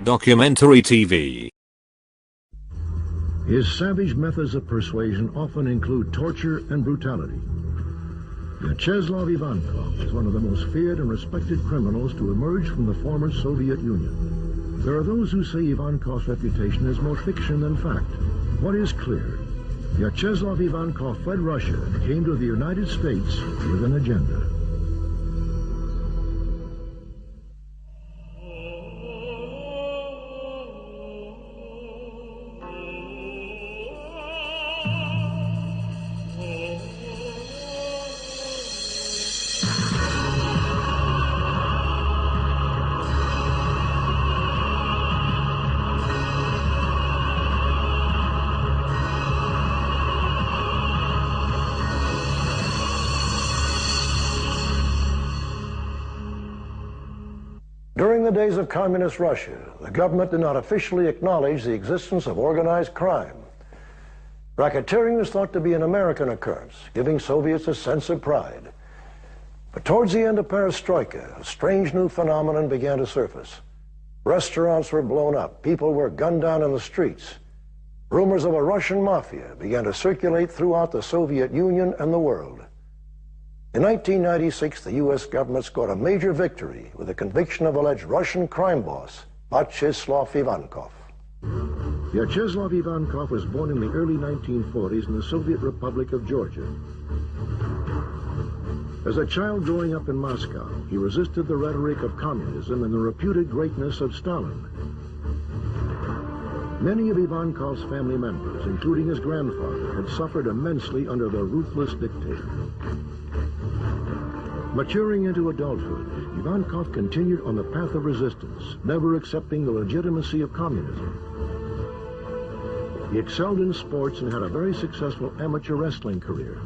Documentary TV. His savage methods of persuasion often include torture and brutality. Vyacheslav Ivankov is one of the most feared and respected criminals to emerge from the former Soviet Union. There are those who say Ivankov's reputation is more fiction than fact. What is clear? Vyacheslav Ivankov fled Russia and came to the United States with an agenda. During the days of communist Russia, the government did not officially acknowledge the existence of organized crime. Racketeering was thought to be an American occurrence, giving Soviets a sense of pride. But towards the end of perestroika, a strange new phenomenon began to surface. Restaurants were blown up, people were gunned down in the streets. Rumors of a Russian mafia began to circulate throughout the Soviet Union and the world. In 1996, the U.S. government scored a major victory with the conviction of alleged Russian crime boss, Vyacheslav Ivankov. Vyacheslav Ivankov was born in the early 1940s in the Soviet Republic of Georgia. As a child growing up in Moscow, he resisted the rhetoric of communism and the reputed greatness of Stalin. Many of Ivankov's family members, including his grandfather, had suffered immensely under the ruthless dictator. Maturing into adulthood, Ivankov continued on the path of resistance, never accepting the legitimacy of communism. He excelled in sports and had a very successful amateur wrestling career.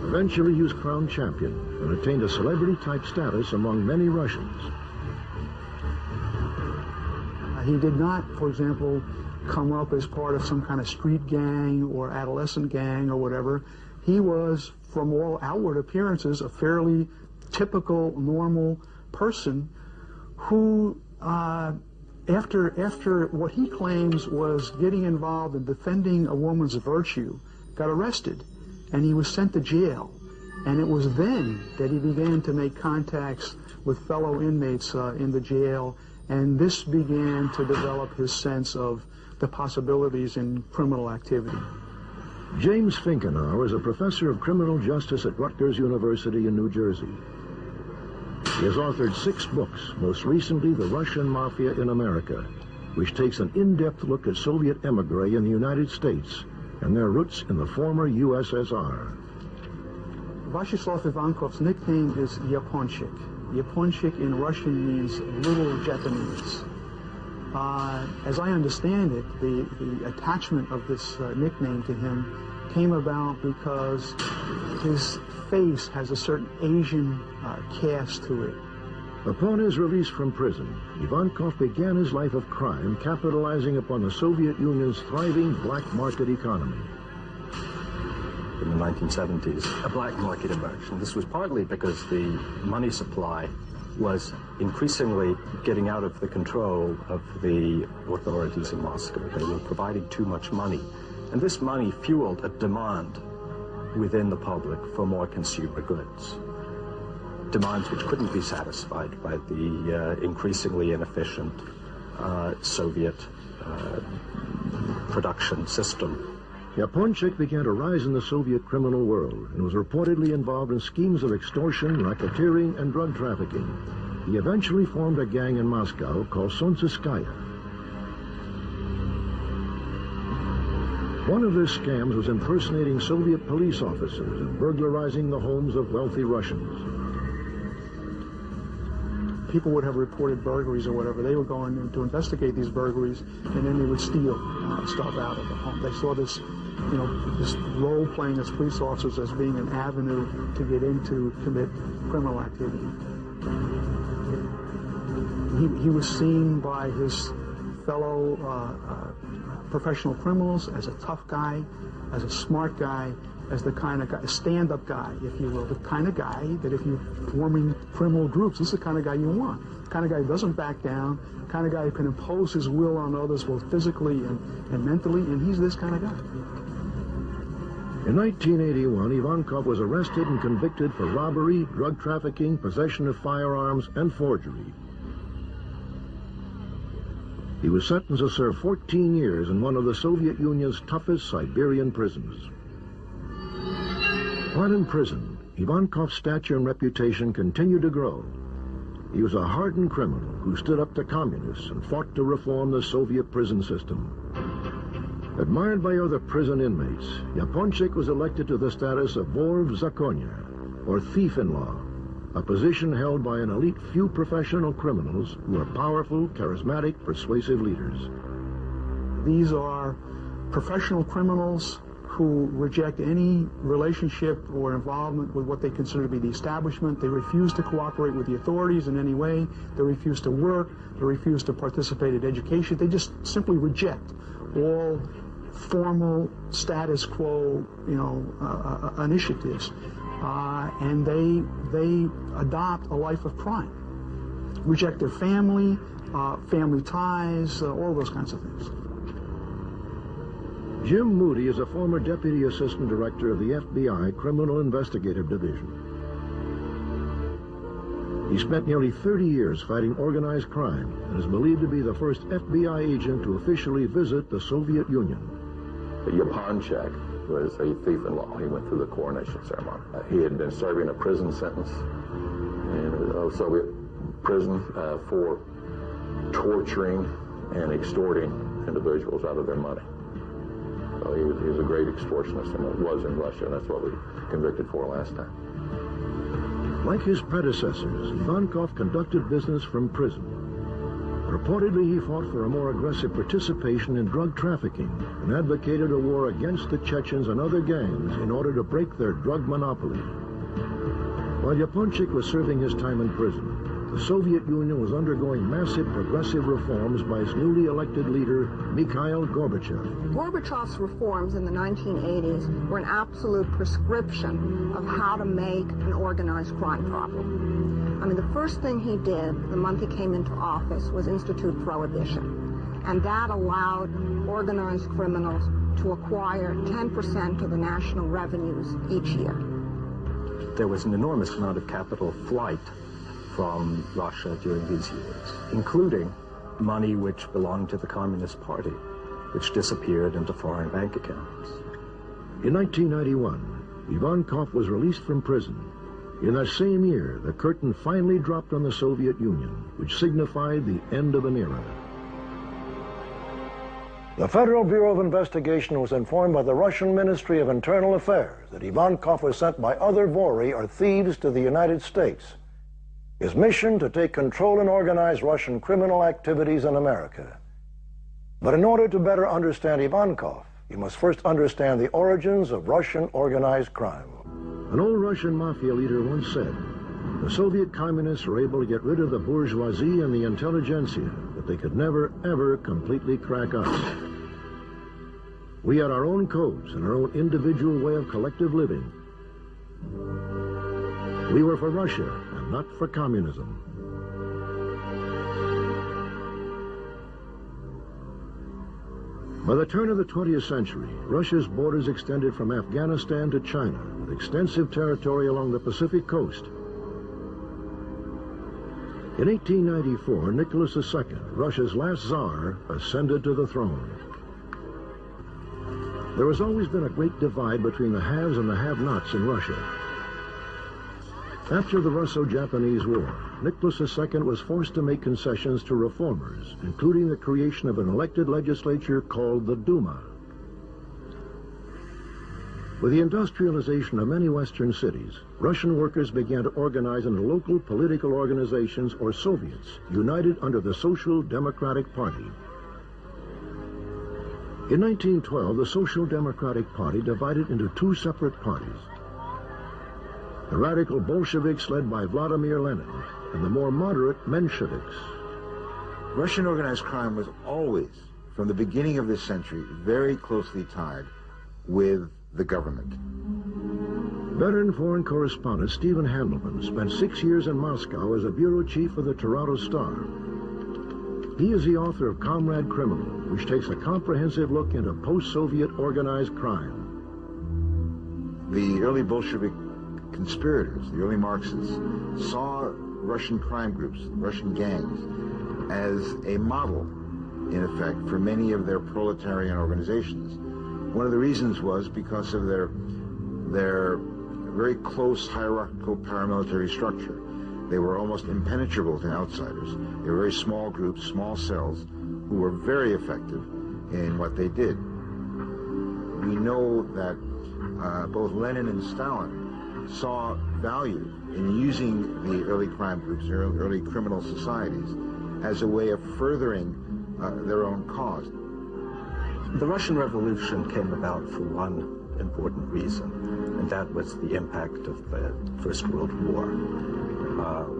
Eventually, he was crowned champion and attained a celebrity-type status among many Russians. He did not, for example, come up as part of some kind of street gang or adolescent gang or whatever. He was, from all outward appearances, a fairly typical, normal person who, after what he claims was getting involved in defending a woman's virtue, got arrested, and he was sent to jail. And it was then that he began to make contacts with fellow inmates in the jail, and this began to develop his sense of the possibilities in criminal activity. James Finkenauer is a professor of criminal justice at Rutgers University in New Jersey. He has authored 6 books, most recently The Russin Mafia in America, which takes an in-depth look at Soviet emigre in the United States and their roots in the former USSR. Vyacheslav Ivankov's nickname is Yaponchik. Yaponchik in Russian means little Japanese. As I understand it, the attachment of this nickname to him came about because his face has a certain Asian cast to it. Upon his release from prison, Ivankov began his life of crime, capitalizing upon the Soviet Union's thriving black market economy. In the 1970s, a black market emerged, and this was partly because the money supply was increasingly getting out of the control of the authorities in Moscow. They were providing too much money, and this money fueled a demand within the public for more consumer goods. Demands which couldn't be satisfied by the increasingly inefficient Soviet production system. Yaponchik began to rise in the Soviet criminal world and was reportedly involved in schemes of extortion, racketeering, and drug trafficking. He eventually formed a gang in Moscow called Solntsevskaya. One of their scams was impersonating Soviet police officers and burglarizing the homes of wealthy Russians. People would have reported burglaries or whatever. They would go in to investigate these burglaries, and then they would steal stuff out of the home. They saw this, this role playing as police officers as being an avenue to get into, commit criminal activity. He was seen by his fellow professional criminals as a tough guy, as a smart guy, as the kind of guy, a stand-up guy, if you will, the kind of guy that if you're forming criminal groups, this is the kind of guy you want. The kind of guy who doesn't back down, the kind of guy who can impose his will on others both physically and mentally, and he's this kind of guy. In 1981, Ivankov was arrested and convicted for robbery, drug trafficking, possession of firearms, and forgery. He was sentenced to serve 14 years in one of the Soviet Union's toughest Siberian prisons. While in prison, Ivankov's stature and reputation continued to grow. He was a hardened criminal who stood up to communists and fought to reform the Soviet prison system. Admired by other prison inmates, Yaponchik was elected to the status of Vor v Zakonia, or thief-in-law, a position held by an elite few professional criminals who are powerful, charismatic, persuasive leaders. These are professional criminals who reject any relationship or involvement with what they consider to be the establishment. They refuse to cooperate with the authorities in any way. They refuse to work. They refuse to participate in education. They just simply reject all formal status quo, initiatives, and they adopt a life of crime. Reject their family, family ties, all those kinds of things. Jim Moody is a former Deputy Assistant Director of the FBI Criminal Investigative Division. He spent nearly 30 years fighting organized crime and is believed to be the first FBI agent to officially visit the Soviet Union. Yaponchik was a thief-in-law. He went through the coronation ceremony. He had been serving a prison sentence in a Soviet prison for torturing and extorting individuals out of their money. So he was a great extortionist, and it was in Russia, and that's what we convicted for last time. Like his predecessors, Ivankov conducted business from prison. Reportedly, he fought for a more aggressive participation in drug trafficking and advocated a war against the Chechens and other gangs in order to break their drug monopoly. While Yaponchik was serving his time in prison, the Soviet Union was undergoing massive progressive reforms by its newly elected leader, Mikhail Gorbachev. Gorbachev's reforms in the 1980s were an absolute prescription of how to make an organized crime problem. I mean, the first thing he did the month he came into office was institute prohibition. And that allowed organized criminals to acquire 10% of the national revenues each year. There was an enormous amount of capital flight from Russia during these years, including money which belonged to the Communist Party, which disappeared into foreign bank accounts. In 1991, Ivankov was released from prison. In that same year, the curtain finally dropped on the Soviet Union, which signified the end of an era. The Federal Bureau of Investigation was informed by the Russian Ministry of Internal Affairs that Ivankov was sent by other Vori, or thieves, to the United States. His mission to take control and organize Russian criminal activities in America. But in order to better understand Ivankov, you must first understand the origins of Russian organized crime. An old Russian mafia leader once said, the Soviet communists were able to get rid of the bourgeoisie and the intelligentsia, but they could never, ever completely crack us. We had our own codes and our own individual way of collective living. We were for Russia, and not for communism. By the turn of the 20th century, Russia's borders extended from Afghanistan to China, with extensive territory along the Pacific coast. In 1894, Nicholas II, Russia's last Tsar, ascended to the throne. There has always been a great divide between the haves and the have-nots in Russia. After the Russo-Japanese War, Nicholas II was forced to make concessions to reformers, including the creation of an elected legislature called the Duma. With the industrialization of many Western cities, Russian workers began to organize into local political organizations, or Soviets, united under the Social Democratic Party. In 1912, the Social Democratic Party divided into two separate parties. The radical Bolsheviks led by Vladimir Lenin, and the more moderate Mensheviks. Russian organized crime was always, from the beginning of this century, very closely tied with the government. Veteran foreign correspondent Stephen Handelman spent 6 years in Moscow as a bureau chief of the Toronto Star. He is the author of Comrade Criminal, which takes a comprehensive look into post-Soviet organized crime. The early Bolshevik conspirators, the early Marxists, saw Russian crime groups, Russian gangs, as a model, in effect, for many of their proletarian organizations. One of the reasons was because of their very close hierarchical paramilitary structure. They were almost impenetrable to outsiders. They were very small groups, small cells, who were very effective in what they did. We know that both Lenin and Stalin saw value in using the early crime groups, early criminal societies, as a way of furthering their own cause. The Russian Revolution came about for one important reason, and that was the impact of the First World War,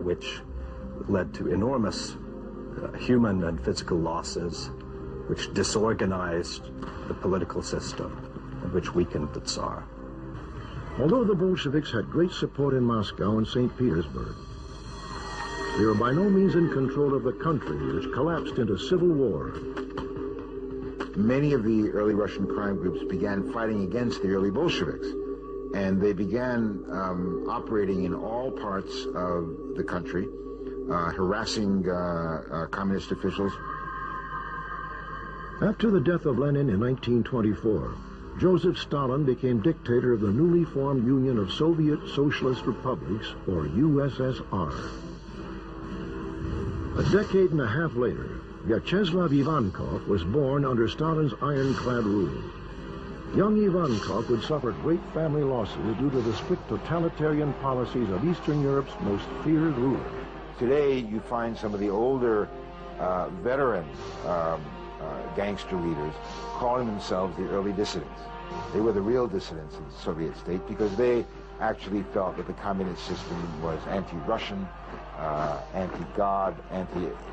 which led to enormous human and physical losses, which disorganized the political system, and which weakened the Tsar. Although the Bolsheviks had great support in Moscow and St. Petersburg, they were by no means in control of the country, which collapsed into civil war. Many of the early Russian crime groups began fighting against the early Bolsheviks, and they began operating in all parts of the country, harassing communist officials. After the death of Lenin in 1924, Joseph Stalin became dictator of the newly formed Union of Soviet Socialist Republics, or USSR. A decade and a half later, Vyacheslav Ivankov was born under Stalin's ironclad rule. Young Ivankov would suffer great family losses due to the strict totalitarian policies of Eastern Europe's most feared ruler. Today, you find some of the older veteran gangster leaders calling themselves the early dissidents. They were the real dissidents in the Soviet state because they actually felt that the communist system was anti-Russian, anti-God,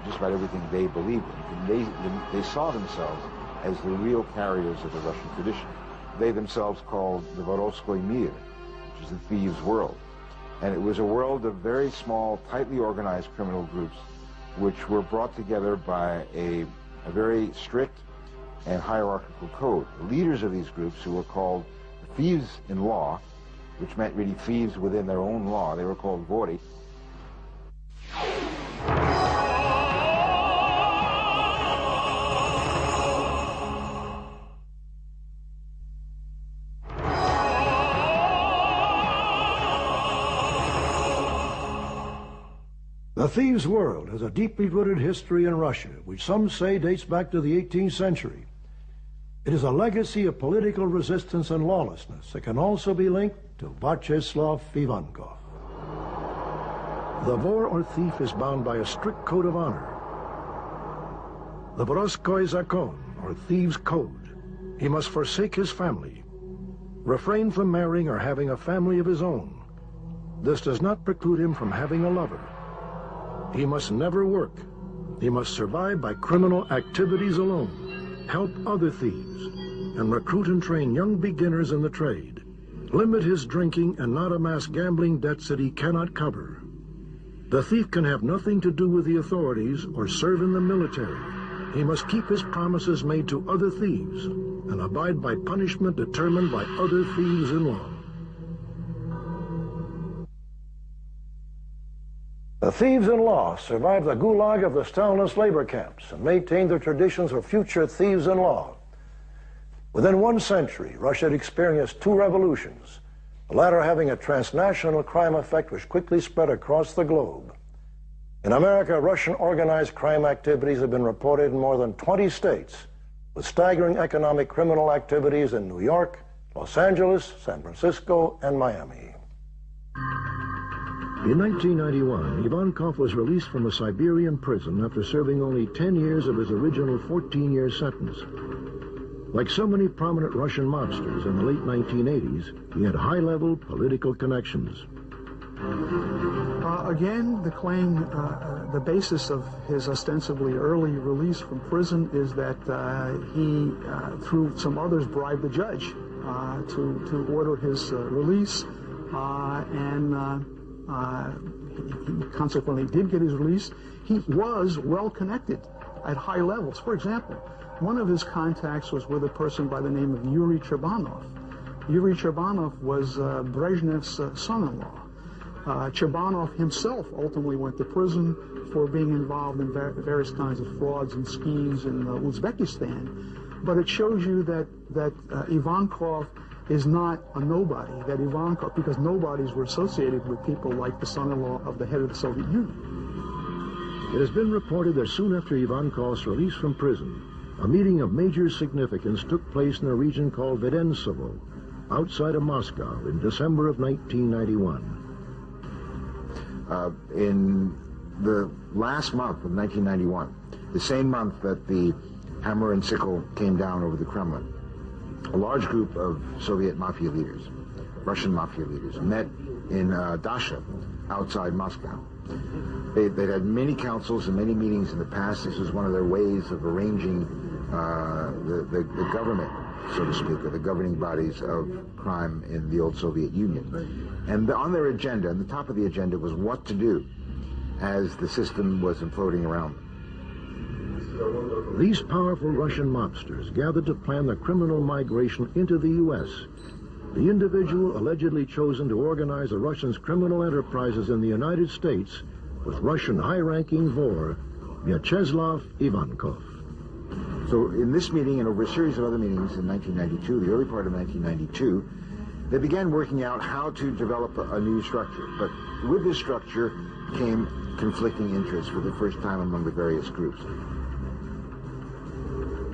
just about everything they believed in. And they saw themselves as the real carriers of the Russian tradition. They themselves called the Vorovskoy Mir, which is the thieves' world. And it was a world of very small, tightly organized criminal groups which were brought together by a very strict and hierarchical code. The leaders of these groups, who were called thieves in law, which meant really thieves within their own law, they were called vori. The thieves' world has a deeply rooted history in Russia, which some say dates back to the 18th century. It is a legacy of political resistance and lawlessness that can also be linked to Vyacheslav Ivankov. The vor or thief is bound by a strict code of honor. The Vorovskoy Zakon, or thieves' code. He must forsake his family, refrain from marrying or having a family of his own. This does not preclude him from having a lover. He must never work. He must survive by criminal activities alone, help other thieves, and recruit and train young beginners in the trade. Limit his drinking and not amass gambling debts that he cannot cover. The thief can have nothing to do with the authorities or serve in the military. He must keep his promises made to other thieves and abide by punishment determined by other thieves in law. The thieves in law survived the gulag of the Stalinist labor camps and maintained their traditions of future thieves in law. Within 1 century, Russia had experienced 2 revolutions, the latter having a transnational crime effect which quickly spread across the globe. In America, Russian organized crime activities have been reported in more than 20 states, with staggering economic criminal activities in New York, Los Angeles, San Francisco, and Miami. In 1991, Ivankov was released from a Siberian prison after serving only 10 years of his original 14-year sentence. Like so many prominent Russian mobsters in the late 1980s, he had high-level political connections. Again, the claim, the basis of his ostensibly early release from prison is that he, through some others, bribed the judge to order his release. he consequently did get his release. He was well connected at high levels. For example, one of his contacts was with a person by the name of Yuri Chebanov. Yuri Chebanov was Brezhnev's son-in-law. Chebanov himself ultimately went to prison for being involved in various kinds of frauds and schemes in Uzbekistan. But it shows you that Ivankov is not a nobody, that Ivankov, because nobodies were associated with people like the son-in-law of the head of the Soviet Union. It has been reported that soon after Ivankov's release from prison, a meeting of major significance took place in a region called Vedensevo, outside of Moscow, in December of 1991. In the last month of 1991, the same month that the hammer and sickle came down over the Kremlin, a large group of Soviet Mafia leaders, Russian Mafia leaders, met in Dasha, outside Moscow. They'd had many councils and many meetings in the past. This was one of their ways of arranging the government, so to speak, or the governing bodies of crime in the old Soviet Union. And on their agenda, on the top of the agenda, was what to do as the system was imploding around them. These powerful Russian mobsters gathered to plan the criminal migration into the U.S. The individual allegedly chosen to organize the Russians' criminal enterprises in the United States was Russian high-ranking Vor Vyacheslav Ivankov. So in this meeting and over a series of other meetings in 1992, the early part of 1992, they began working out how to develop a new structure. But with this structure came conflicting interests for the first time among the various groups.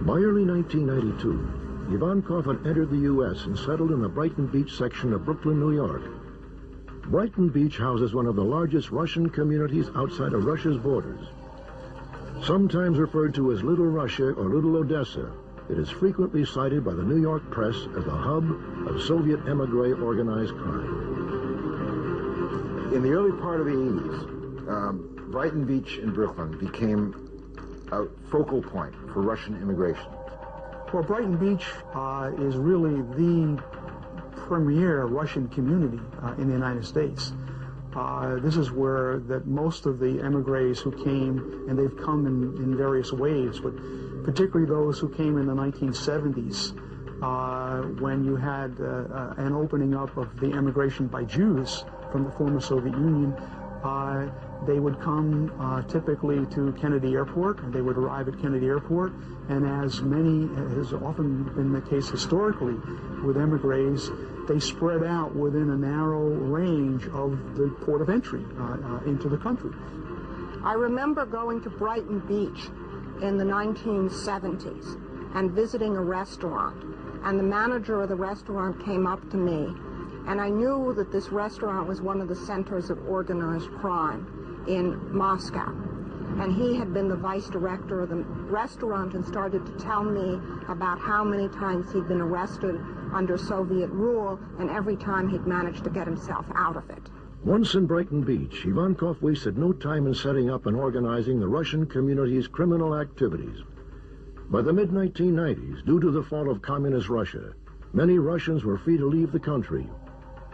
By early 1992, Ivankov had entered the U.S. and settled in the Brighton Beach section of Brooklyn, New York. Brighton Beach houses one of the largest Russian communities outside of Russia's borders. Sometimes referred to as Little Russia or Little Odessa, it is frequently cited by the New York press as the hub of Soviet emigre organized crime. In the early part of the 80s, Brighton Beach in Brooklyn became a focal point for Russian immigration. Well, Brighton Beach is really the premier Russian community in the United States. This is where that most of the emigres who came, and they've come in various waves, but particularly those who came in the 1970s, when you had an opening up of the emigration by Jews from the former Soviet Union. They would come typically to Kennedy Airport, and they would arrive at Kennedy Airport, and as has often been the case historically with emigres, they spread out within a narrow range of the port of entry into the country. I remember going to Brighton Beach in the 1970s and visiting a restaurant, and the manager of the restaurant came up to me, and I knew that this restaurant was one of the centers of organized crime in Moscow. And he had been the vice director of the restaurant and started to tell me about how many times he'd been arrested under Soviet rule, and every time he'd managed to get himself out of it. Once in Brighton Beach, Ivankov wasted no time in setting up and organizing the Russian community's criminal activities. By the mid-1990s, due to the fall of communist Russia, many Russians were free to leave the country.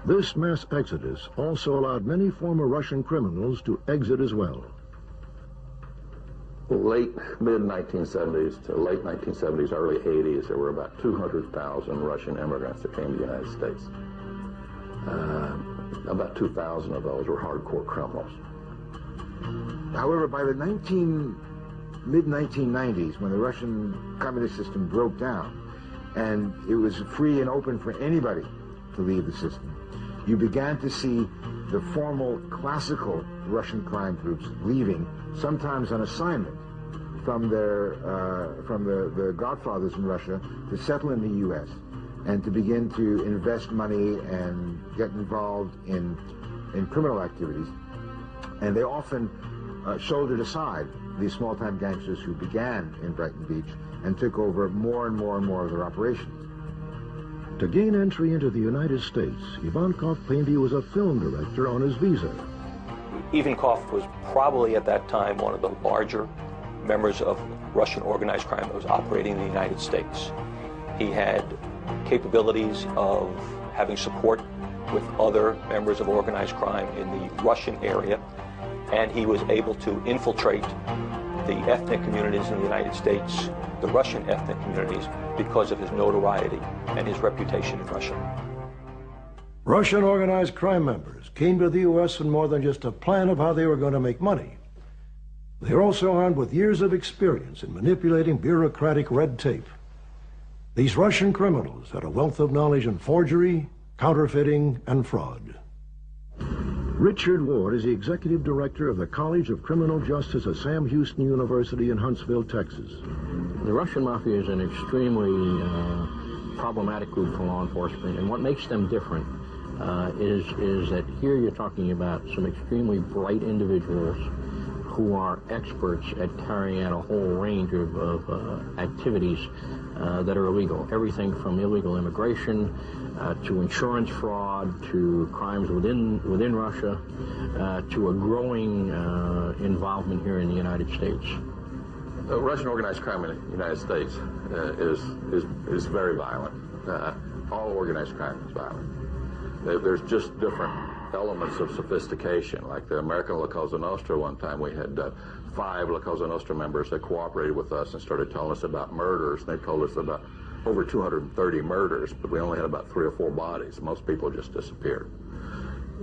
This mass exodus also allowed many former Russian criminals to exit as well. Late mid-1970s to late 1970s, early 80s, there were about 200,000 Russian immigrants that came to the United States. About 2,000 of those were hardcore criminals. However, by the mid-1990s, when the Russian communist system broke down and it was free and open for anybody to leave the system, you began to see the formal classical Russian crime groups leaving, sometimes on assignment from the godfathers in Russia, to settle in the U.S. and to begin to invest money and get involved in criminal activities. And they often shouldered aside these small-time gangsters who began in Brighton Beach and took over more and more and more of their operations. To gain entry into the United States, Ivankov claimed he was a film director on his visa. Ivankov was probably at that time one of the larger members of Russian organized crime that was operating in the United States. He had capabilities of having support with other members of organized crime in the Russian area, and he was able to infiltrate the ethnic communities in the United States, the Russian ethnic communities, because of his notoriety and his reputation in Russia. Russian organized crime members came to the U.S. with more than just a plan of how they were going to make money. They were also armed with years of experience in manipulating bureaucratic red tape. These Russian criminals had a wealth of knowledge in forgery, counterfeiting, and fraud. Richard Ward is the executive director of the College of Criminal Justice at Sam Houston University in Huntsville, Texas. The Russin Mafia is an extremely problematic group for law enforcement, and what makes them different is that here you're talking about some extremely bright individuals who are experts at carrying out a whole range of activities that are illegal. Everything from illegal immigration to insurance fraud, to crimes within Russia, to a growing involvement here in the United States. Russian organized crime in the United States is very violent. All organized crime is violent. There's just different elements of sophistication. Like the American La Cosa Nostra, one time we had 5 La Cosa Nostra members that cooperated with us and started telling us about murders. They told us about over 230 murders, but we only had about 3 or 4 bodies. Most people just disappeared.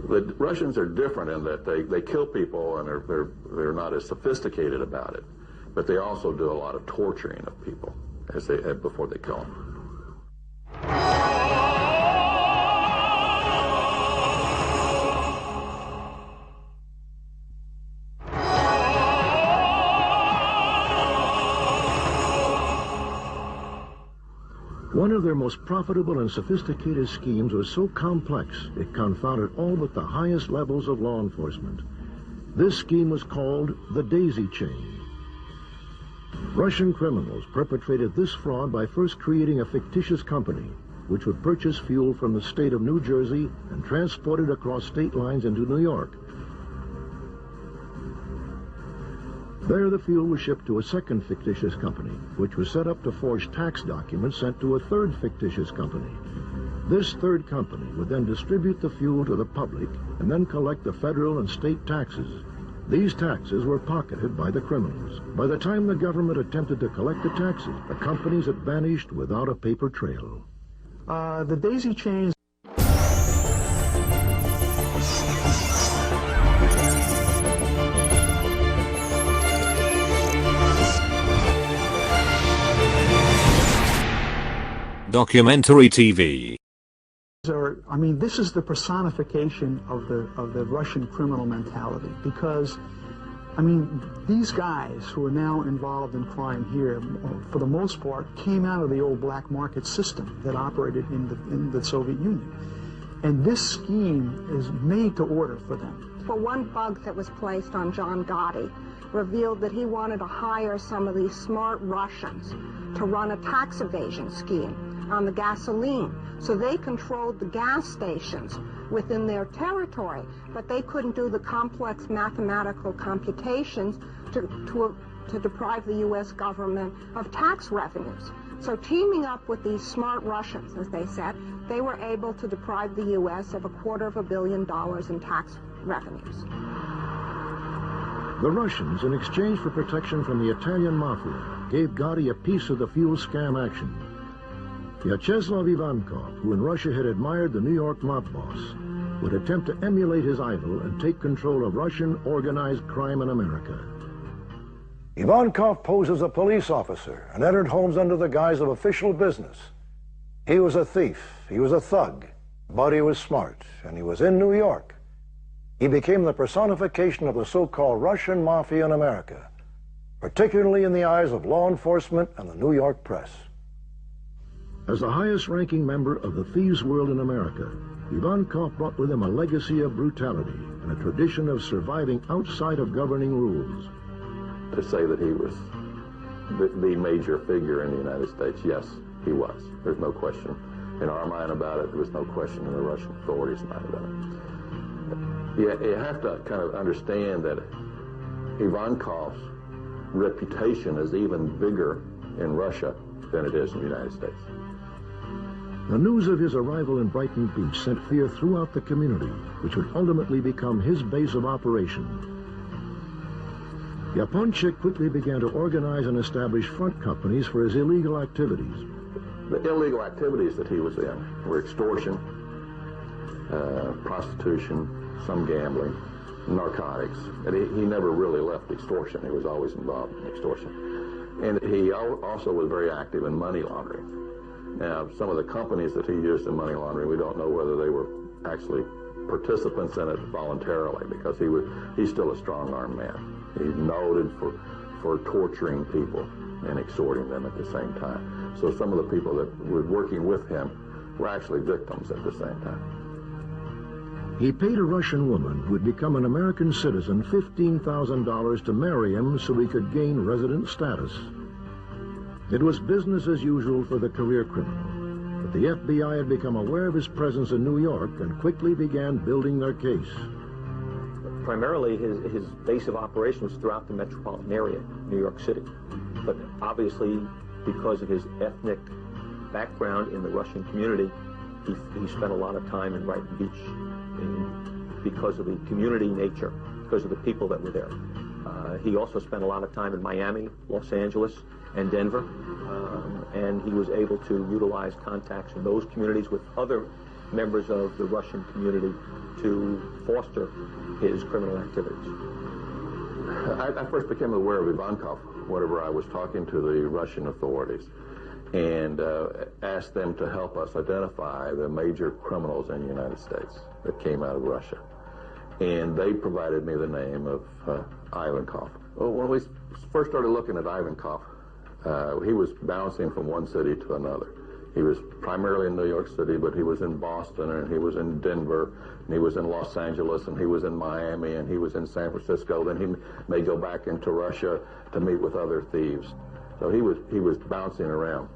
The Russians are different in that they kill people and they're not as sophisticated about it, but they also do a lot of torturing of people before they kill them. One of their most profitable and sophisticated schemes was so complex it confounded all but the highest levels of law enforcement. This scheme was called the Daisy Chain. Russian criminals perpetrated this fraud by first creating a fictitious company which would purchase fuel from the state of New Jersey and transport it across state lines into New York. There, the fuel was shipped to a second fictitious company, which was set up to forge tax documents sent to a third fictitious company. This third company would then distribute the fuel to the public and then collect the federal and state taxes. These taxes were pocketed by the criminals. By the time the government attempted to collect the taxes, the companies had vanished without a paper trail. The Daisy Chain. Documentary TV. This is the personification of the Russian criminal mentality, because, these guys who are now involved in crime here, for the most part, came out of the old black market system that operated in the Soviet Union. And this scheme is made to order for them. For one bug that was placed on John Gotti revealed that he wanted to hire some of these smart Russians to run a tax evasion scheme on the gasoline. So they controlled the gas stations within their territory, but they couldn't do the complex mathematical computations to deprive the U.S. government of tax revenues. So teaming up with these smart Russians, as they said, they were able to deprive the U.S. of $250 million in tax revenues. The Russians, in exchange for protection from the Italian Mafia, gave Gotti a piece of the fuel scam action. Vyacheslav Ivankov, who in Russia had admired the New York mob boss, would attempt to emulate his idol and take control of Russian organized crime in America. Ivankov posed as a police officer and entered homes under the guise of official business. He was a thief, he was a thug, but he was smart, and he was in New York. He became the personification of the so-called Russian Mafia in America, particularly in the eyes of law enforcement and the New York press. As the highest-ranking member of the thieves' world in America, Ivankov brought with him a legacy of brutality and a tradition of surviving outside of governing rules. To say that he was the major figure in the United States, yes, he was. There's no question in our mind about it. There was no question in the Russian authorities' mind about it. You have to kind of understand that Ivankov's reputation is even bigger in Russia than it is in the United States. The news of his arrival in Brighton Beach sent fear throughout the community, which would ultimately become his base of operation. Yaponchik quickly began to organize and establish front companies for his illegal activities. The illegal activities that he was in were extortion, prostitution, some gambling, narcotics. And he never really left extortion. He was always involved in extortion. And he also was very active in money laundering. Now, some of the companies that he used in money laundering, we don't know whether they were actually participants in it voluntarily, because he's still a strong-armed man. He's noted for torturing people and extorting them at the same time. So some of the people that were working with him were actually victims at the same time. He paid a Russian woman who had become an American citizen $15,000 to marry him so he could gain resident status. It was business as usual for the career criminal, but the FBI had become aware of his presence in New York and quickly began building their case. Primarily, his base of operation was throughout the metropolitan area, New York City. But obviously, because of his ethnic background in the Russian community, he spent a lot of time in Brighton Beach, because of the community nature, because of the people that were there. He also spent a lot of time in Miami, Los Angeles, and Denver, and he was able to utilize contacts in those communities with other members of the Russian community to foster his criminal activities. I first became aware of Ivankov whenever I was talking to the Russian authorities and asked them to help us identify the major criminals in the United States that came out of Russia. And they provided me the name of Ivankov. Well, when we first started looking at Ivankov, he was bouncing from one city to another. He was primarily in New York City, but he was in Boston, and he was in Denver, and he was in Los Angeles, and he was in Miami, and he was in San Francisco. Then he may go back into Russia to meet with other thieves. So he was bouncing around.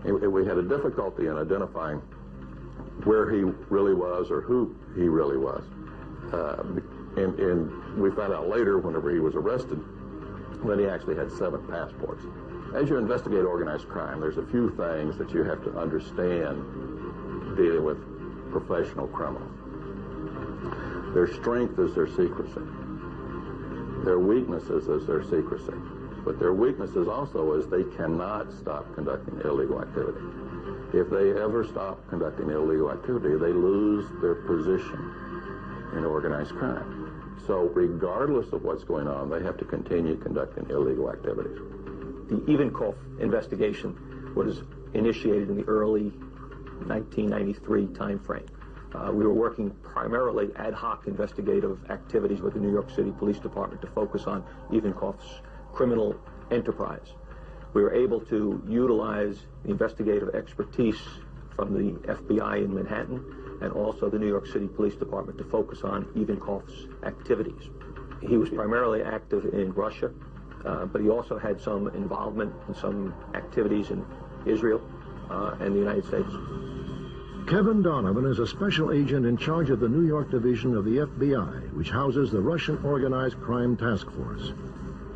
And we had a difficulty in identifying where he really was or who he really was. And we found out later, whenever he was arrested, that he actually had 7 passports. As you investigate organized crime, there's a few things that you have to understand dealing with professional criminals. Their strength is their secrecy. Their weaknesses is their secrecy. But their weaknesses also is they cannot stop conducting illegal activity. If they ever stop conducting illegal activity, they lose their position in organized crime. So regardless of what's going on, they have to continue conducting illegal activities. The Ivankov investigation was initiated in the early 1993 timeframe. We were working primarily ad hoc investigative activities with the New York City Police Department to focus on Ivankov's criminal enterprise. We were able to utilize the investigative expertise from the FBI in Manhattan and also the New York City Police Department to focus on Ivankov's activities. He was primarily active in Russia, but he also had some involvement in some activities in Israel and the United States. Kevin Donovan is a special agent in charge of the New York division of the FBI, which houses the Russian Organized Crime Task Force.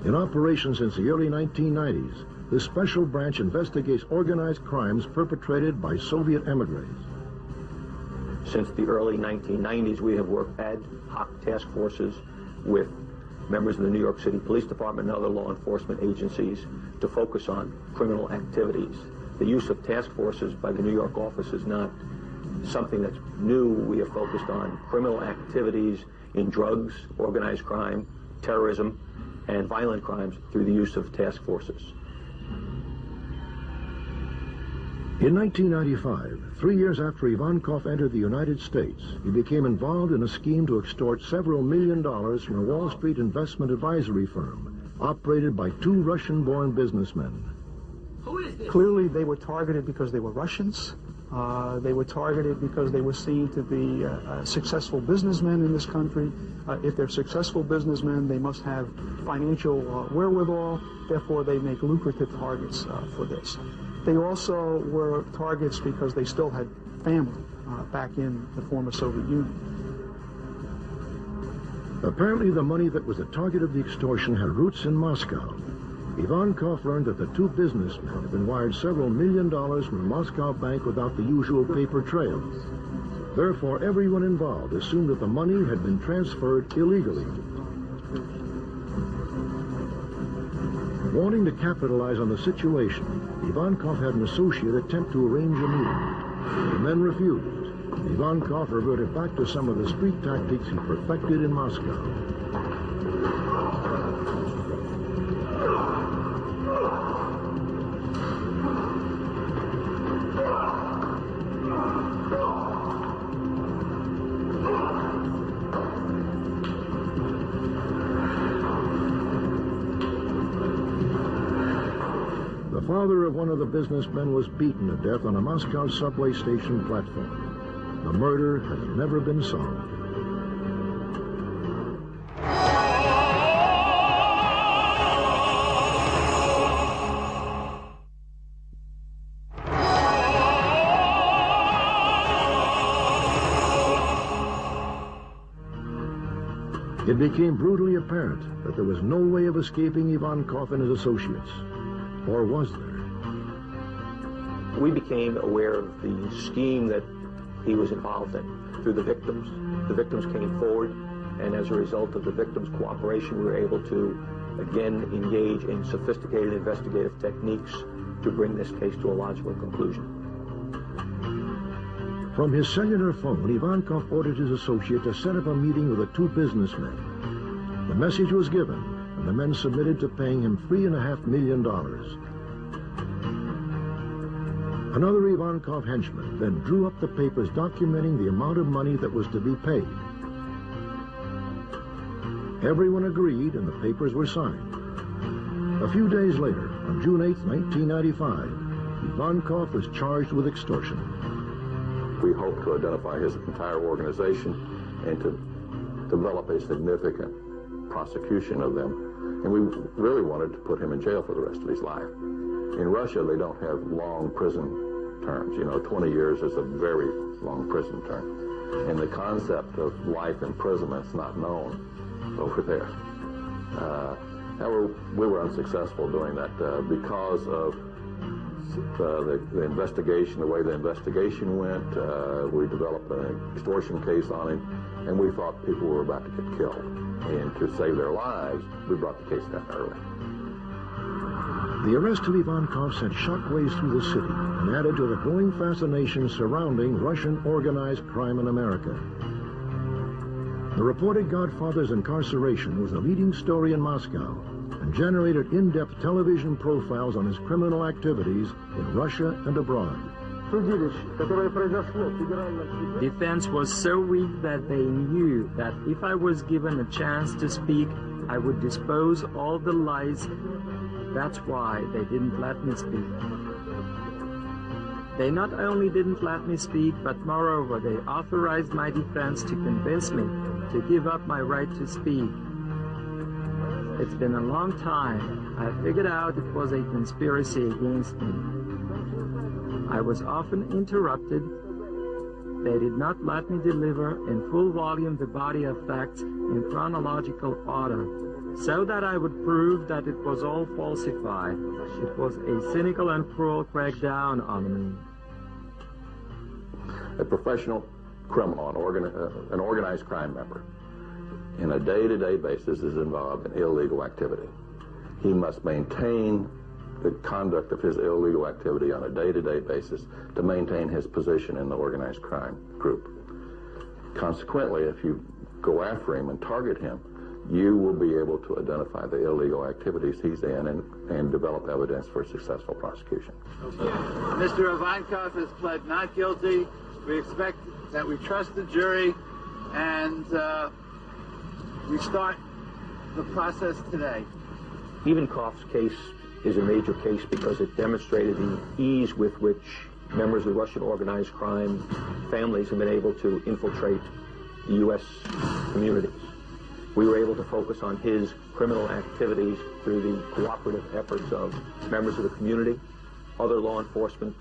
In operation since the early 1990s, this special branch investigates organized crimes perpetrated by Soviet emigres. Since the early 1990s, we have worked ad hoc task forces with members of the New York City Police Department and other law enforcement agencies to focus on criminal activities. The use of task forces by the New York office is not something that's new. We have focused on criminal activities in drugs, organized crime, terrorism, and violent crimes through the use of task forces. In 1995, 3 years after Ivankov entered the United States, he became involved in a scheme to extort several $1 million from a Wall Street investment advisory firm operated by 2 Russian-born businessmen. Clearly, they were targeted because they were Russians. They were targeted because they were seen to be successful businessmen in this country. If they're successful businessmen, they must have financial wherewithal. Therefore, they make lucrative targets for this. They also were targets because they still had family back in the former Soviet Union. Apparently, the money that was the target of the extortion had roots in Moscow. Ivankov learned that the two businessmen had been wired several $1 million from a Moscow bank without the usual paper trail. Therefore, everyone involved assumed that the money had been transferred illegally. Wanting to capitalize on the situation, Ivankov had an associate attempt to arrange a meeting. The men refused. Ivankov reverted back to some of the street tactics he perfected in Moscow. The father of one of the businessmen was beaten to death on a Moscow subway station platform. The murder has never been solved. It became brutally apparent that there was no way of escaping Ivankov and his associates. Or was there? We became aware of the scheme that he was involved in through the victims. The victims came forward, and as a result of the victims' cooperation, we were able to again engage in sophisticated investigative techniques to bring this case to a logical conclusion. From his cellular phone, Ivankov ordered his associate to set up a meeting with the two businessmen. The message was given, and the men submitted to paying him $3.5 million. Another Ivankov henchman then drew up the papers documenting the amount of money that was to be paid. Everyone agreed, and the papers were signed. A few days later, on June 8, 1995, Ivankov was charged with extortion. We hope to identify his entire organization and to develop a significant prosecution of them. And we really wanted to put him in jail for the rest of his life. In Russia, they don't have long prison terms. 20 years is a very long prison term. And the concept of life imprisonment is not known over there. However, we were unsuccessful doing that because of the investigation, the way the investigation went. We developed an extortion case on him, and we thought people were about to get killed. And to save their lives, we brought the case down early. The arrest of Ivankov sent shockwaves through the city and added to the growing fascination surrounding Russian organized crime in America. The reported Godfather's incarceration was a leading story in Moscow and generated in-depth television profiles on his criminal activities in Russia and abroad. Defense was so weak that they knew that if I was given a chance to speak, I would dispose all the lies. That's why they didn't let me speak. They not only didn't let me speak, but moreover, they authorized my defense to convince me to give up my right to speak. It's been a long time. I figured out it was a conspiracy against me. I was often interrupted. They did not let me deliver in full volume the body of facts in chronological order, so that I would prove that it was all falsified. It was a cynical and cruel crackdown on me. A professional criminal, an organized crime member, in a day-to-day basis is involved in illegal activity. He must maintain the conduct of his illegal activity on a day-to-day basis to maintain his position in the organized crime group. Consequently, if you go after him and target him, you will be able to identify the illegal activities he's in and develop evidence for successful prosecution. Mr. Ivankov has pled not guilty. We expect that we trust the jury, and we start the process today. Ivankov's case is a major case because it demonstrated the ease with which members of Russian organized crime families have been able to infiltrate the U.S. communities. We were able to focus on his criminal activities through the cooperative efforts of members of the community, other law enforcement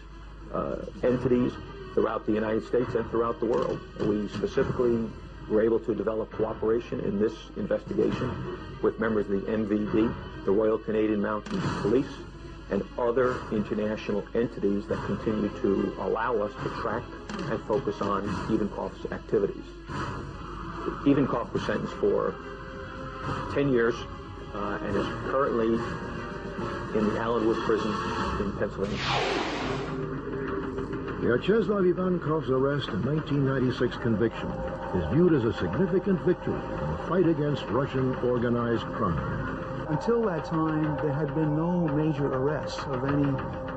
entities throughout the United States and throughout the world. And we specifically were able to develop cooperation in this investigation with members of the NVD, the Royal Canadian Mounted Police, and other international entities that continue to allow us to track and focus on Ivankov's activities. Ivankov was sentenced for 10 years and is currently in the Allenwood prison in Pennsylvania. Vyacheslav Ivankov's arrest and 1996 conviction is viewed as a significant victory in the fight against Russian organized crime. Until that time, there had been no major arrests of any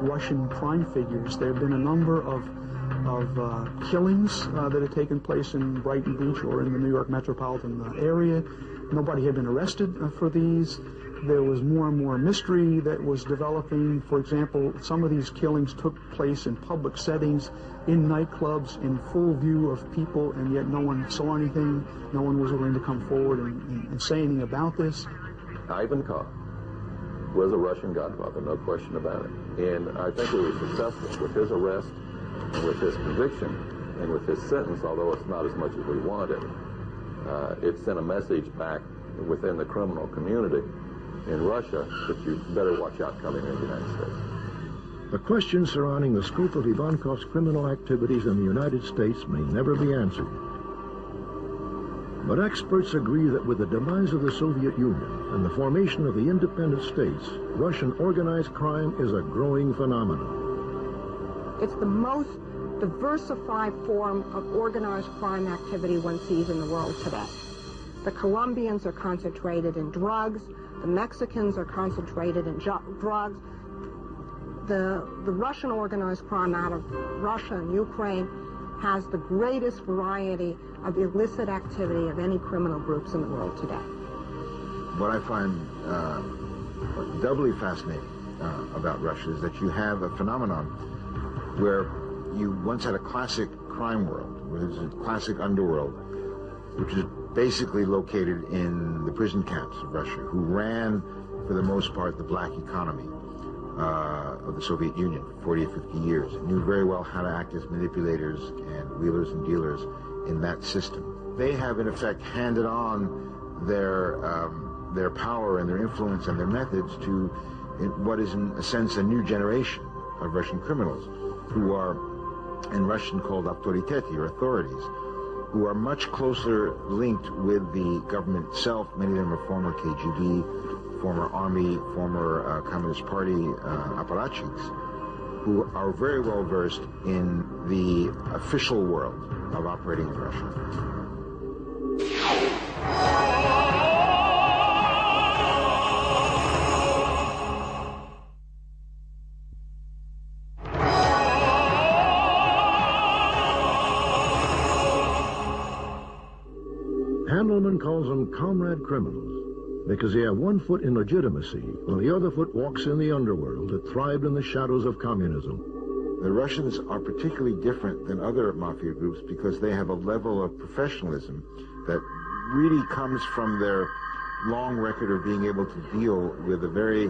Russian crime figures. There have been a number of killings that had taken place in Brighton Beach or in the New York metropolitan area. Nobody had been arrested for these. There was more and more mystery that was developing. For example, some of these killings took place in public settings, in nightclubs, in full view of people, and yet no one saw anything. No one was willing to come forward and say anything about this. Ivankov was a Russian godfather, no question about it. And I think we were successful with his arrest and with his conviction and with his sentence, although it's not as much as we wanted. It sent a message back within the criminal community in Russia that you better watch out coming into the United States. The questions surrounding the scope of Ivankov's criminal activities in the United States may never be answered. But experts agree that with the demise of the Soviet Union and the formation of the independent states, Russian organized crime is a growing phenomenon. It's the most diversified form of organized crime activity one sees in the world today. The Colombians are concentrated in drugs. The Mexicans are concentrated in drugs. The Russian organized crime out of Russia and Ukraine has the greatest variety of illicit activity of any criminal groups in the world today. What I find doubly fascinating about Russia is that you have a phenomenon where you once had a classic crime world, where there's a classic underworld, which is basically located in the prison camps of Russia, who ran, for the most part, the black economy of the Soviet Union for 40 or 50 years, and knew very well how to act as manipulators and wheelers and dealers in that system. They have, in effect, handed on their power and their influence and their methods to what is, in a sense, a new generation of Russian criminals, who are, in Russian, called autoriteti, or authorities, who are much closer linked with the government itself. Many of them are former KGB, former army, former Communist Party apparatchiks, who are very well versed in the official world of operating in Russia. Handelman calls them comrade criminals because they have one foot in legitimacy while the other foot walks in the underworld that thrived in the shadows of communism. The Russians are particularly different than other mafia groups because they have a level of professionalism that really comes from their long record of being able to deal with a very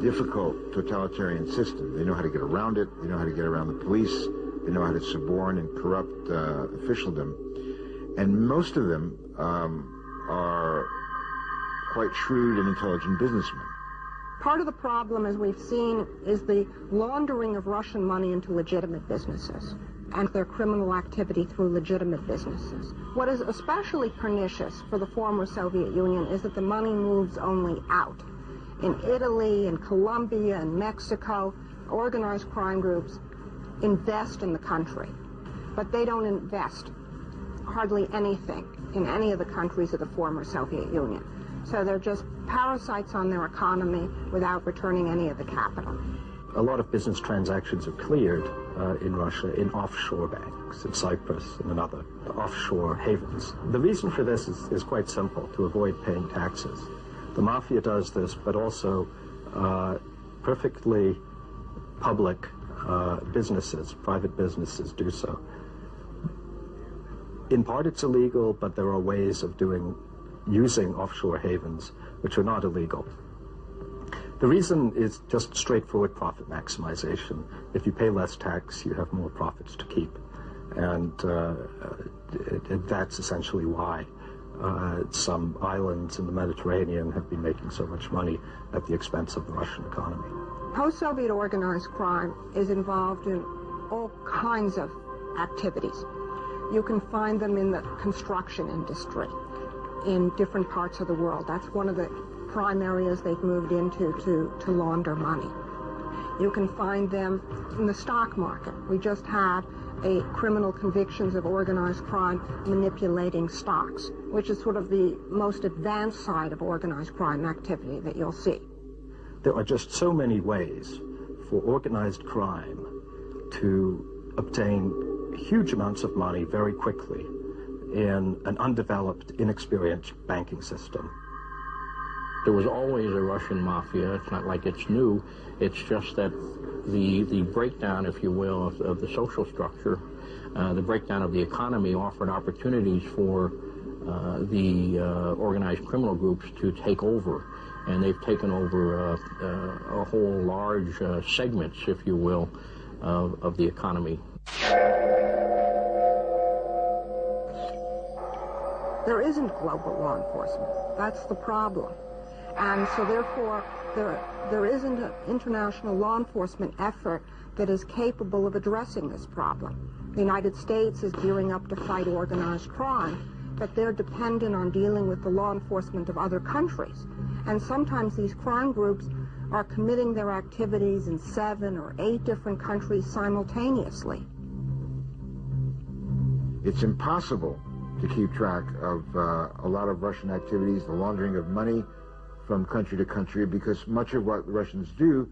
difficult totalitarian system. They know how to get around it. They know how to get around the police. They know how to suborn and corrupt officialdom. And most of them are quite shrewd and intelligent businessmen. Part of the problem, as we've seen, is the laundering of Russian money into legitimate businesses and their criminal activity through legitimate businesses. What is especially pernicious for the former Soviet Union is that the money moves only out. In Italy, in Colombia, in Mexico, organized crime groups invest in the country, but they don't invest hardly anything in any of the countries of the former Soviet Union. So they're just parasites on their economy without returning any of the capital. A lot of business transactions are cleared in Russia in offshore banks, in Cyprus and in other offshore havens. The reason for this is quite simple: to avoid paying taxes. The mafia does this, but also perfectly public businesses, private businesses do so. In part it's illegal, but there are ways of using offshore havens which are not illegal. The reason is just straightforward profit maximization. If you pay less tax, you have more profits to keep. And that's essentially why some islands in the Mediterranean have been making so much money at the expense of the Russian economy. Post-Soviet organized crime is involved in all kinds of activities. You can find them in the construction industry in different parts of the world. That's one of the prime areas they've moved into to launder money. You can find them in the stock market. We just had a criminal convictions of organized crime manipulating stocks, which is sort of the most advanced side of organized crime activity that you'll see. There are just so many ways for organized crime to obtain huge amounts of money very quickly in an undeveloped, inexperienced banking system. There was always a Russian mafia. It's not like it's new. It's just that the breakdown, if you will, of the social structure, the breakdown of the economy offered opportunities for the organized criminal groups to take over. And they've taken over a whole large segments, if you will, of the economy. There isn't global law enforcement. That's the problem. And so therefore, there isn't an international law enforcement effort that is capable of addressing this problem. The United States is gearing up to fight organized crime, but they're dependent on dealing with the law enforcement of other countries. And sometimes these crime groups are committing their activities in 7 or 8 different countries simultaneously. It's impossible to keep track of a lot of Russian activities, the laundering of money from country to country, because much of what the Russians do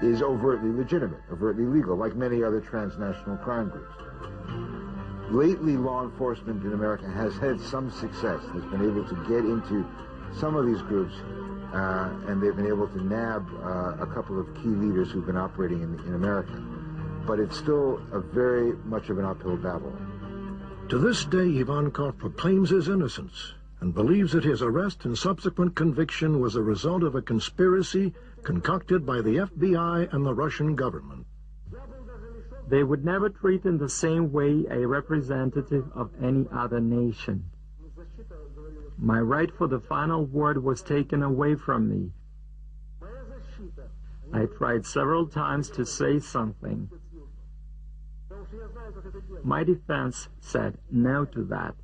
is overtly legitimate, overtly legal, like many other transnational crime groups. Lately, law enforcement in America has had some success. It's been able to get into some of these groups, and they've been able to nab a couple of key leaders who've been operating in America. But it's still a very much of an uphill battle. To this day, Ivankov proclaims his innocence and believes that his arrest and subsequent conviction was a result of a conspiracy concocted by the FBI and the Russian government. They would never treat in the same way a representative of any other nation. My right for the final word was taken away from me. I tried several times to say something. My defense said no to that.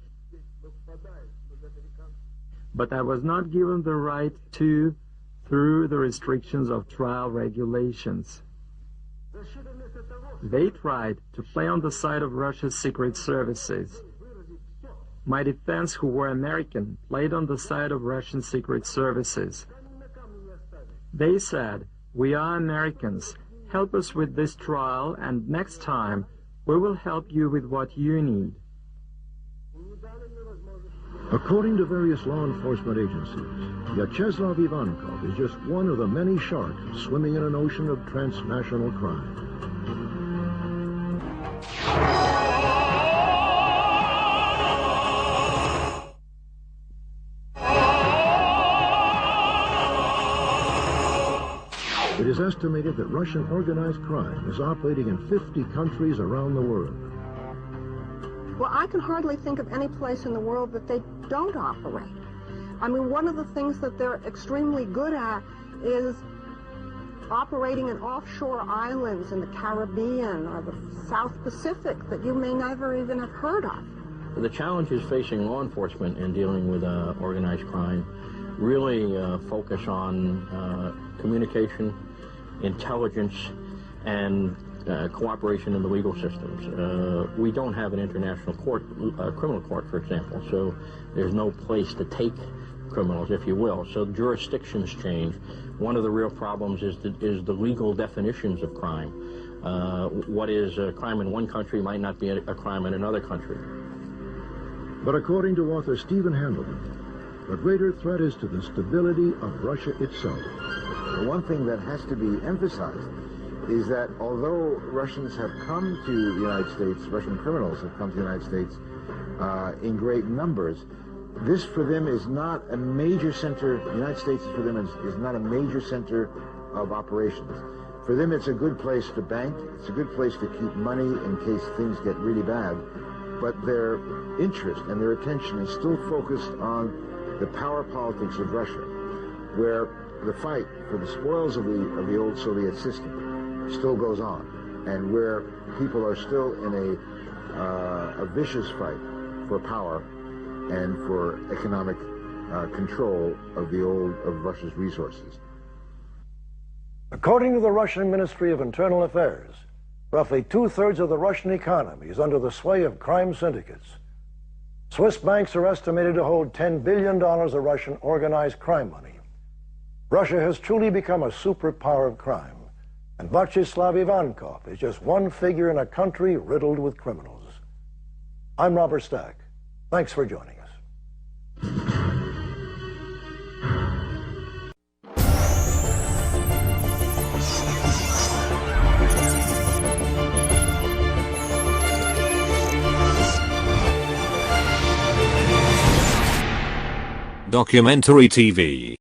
But I was not given the right to through the restrictions of trial regulations. They tried to play on the side of Russia's secret services. My defense, who were American, played on the side of Russian secret services. They said, "We are Americans. Help us with this trial, and next time we will help you with what you need." According to various law enforcement agencies, Vyacheslav Ivankov is just one of the many sharks swimming in an ocean of transnational crime. It is estimated that Russian organized crime is operating in 50 countries around the world. Well, I can hardly think of any place in the world that they don't operate. I mean, one of the things that they're extremely good at is operating in offshore islands in the Caribbean or the South Pacific that you may never even have heard of. The challenges facing law enforcement in dealing with organized crime really focus on communication, intelligence, and cooperation in the legal systems. We don't have an international court, criminal court, for example, so there's no place to take criminals, if you will. So jurisdictions change. One of the real problems is the legal definitions of crime. What is a crime in one country might not be a crime in another country. But according to author Stephen Handleman, the greater threat is to the stability of Russia itself. The one thing that has to be emphasized is that although Russians have come to the United States, Russian criminals have come to the United States in great numbers, this for them is not a major center. The United States for them is not a major center of operations. For them, it's a good place to bank. It's a good place to keep money in case things get really bad. but their interest and their attention is still focused on the power politics of Russia, where the fight for the spoils of the old Soviet system still goes on, and where people are still in a vicious fight for power and for economic control of Russia's resources. According to the Russian Ministry of Internal Affairs, roughly 2/3 of the Russian economy is under the sway of crime syndicates. Swiss banks are estimated to hold $10 billion of Russian organized crime money. Russia has truly become a superpower of crime, and Vyacheslav Ivankov is just one figure in a country riddled with criminals. I'm Robert Stack. Thanks for joining us. Documentary TV.